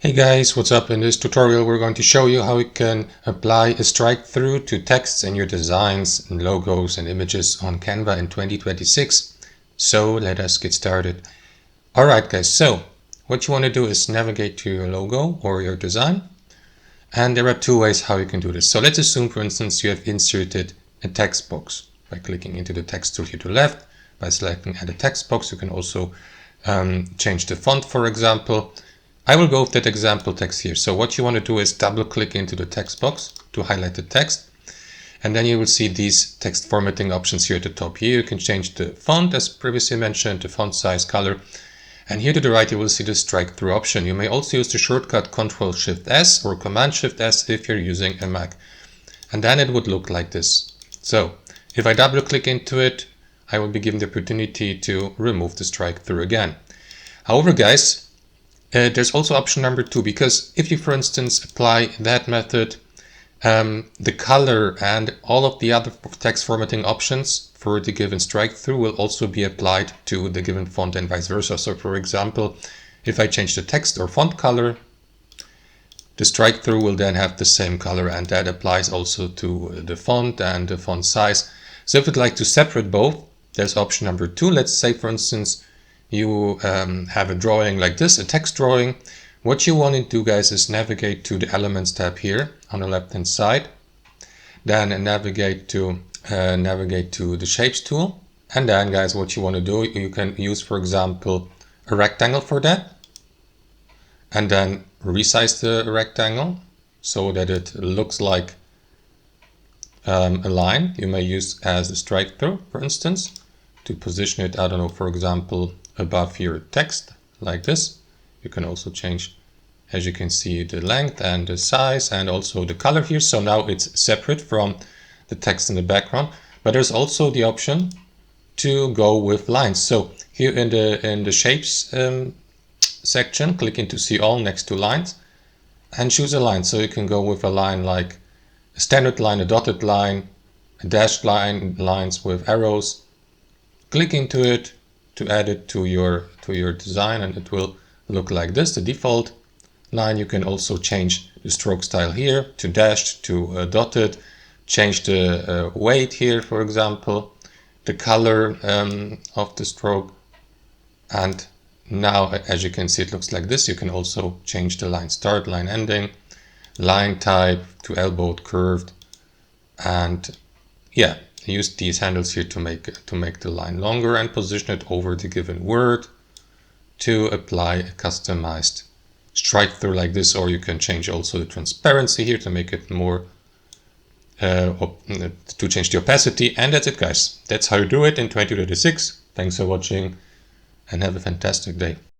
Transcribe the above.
Hey guys, what's up? In this tutorial we're going to show you how you can apply a strike-through to texts in your designs and logos and images on Canva in 2026. So let us get started. Alright guys, so what you want to do is navigate to your logo or your design. And there are two ways how you can do this. So let's assume, for instance, you have inserted a text box by clicking into the text tool here to the left. By selecting add a text box, you can also change the font, for example. I will go with that example text here. So what you want to do is double click into the text box to highlight the text. And then you will see these text formatting options here at the top. Here you can change the font as previously mentioned, the font size, color. And here to the right you will see the strike through option. You may also use the shortcut Ctrl+Shift+S or Command+Shift+S if you're using a Mac. And then it would look like this. So if I double click into it, I will be given the opportunity to remove the strike through again. However guys, there's also option number 2, because if you, for instance, apply that method, the color and all of the other text formatting options for the given strike through will also be applied to the given font and vice versa. So for example, if I change the text or font color, the strike through will then have the same color, and that applies also to the font and the font size. So if you'd like to separate both, there's option number 2. Let's say, for instance, you have a drawing like this, a text drawing. What you want to do, guys, is navigate to the Elements tab here on the left hand side. Then navigate to the Shapes tool. And then, guys, what you want to do, you can use, for example, a rectangle for that. And then resize the rectangle so that it looks like a line. You may use as a strike through, for instance, to position it, I don't know, for example, above your text like this. You can also change, as you can see, the length and the size and also the color here. So now it's separate from the text in the background. But there's also the option to go with lines. So here in the shapes section, click into see all next to lines and choose a line. So you can go with a line like a standard line, a dotted line, a dashed line, lines with arrows. Click into it to add it to your design, and it will look like this, the default line. You can also change the stroke style here to dashed to dotted, change the weight here, for example, the color of the stroke, and now as you can see it looks like this. You can also change the line start, line ending, line type to elbowed, curved, and yeah, use these handles here to make the line longer and position it over the given word to apply a customized strike through like this. Or you can change also the transparency here to make it more to change the opacity. And that's it, guys. That's how you do it in 2026. Thanks for watching and have a fantastic day.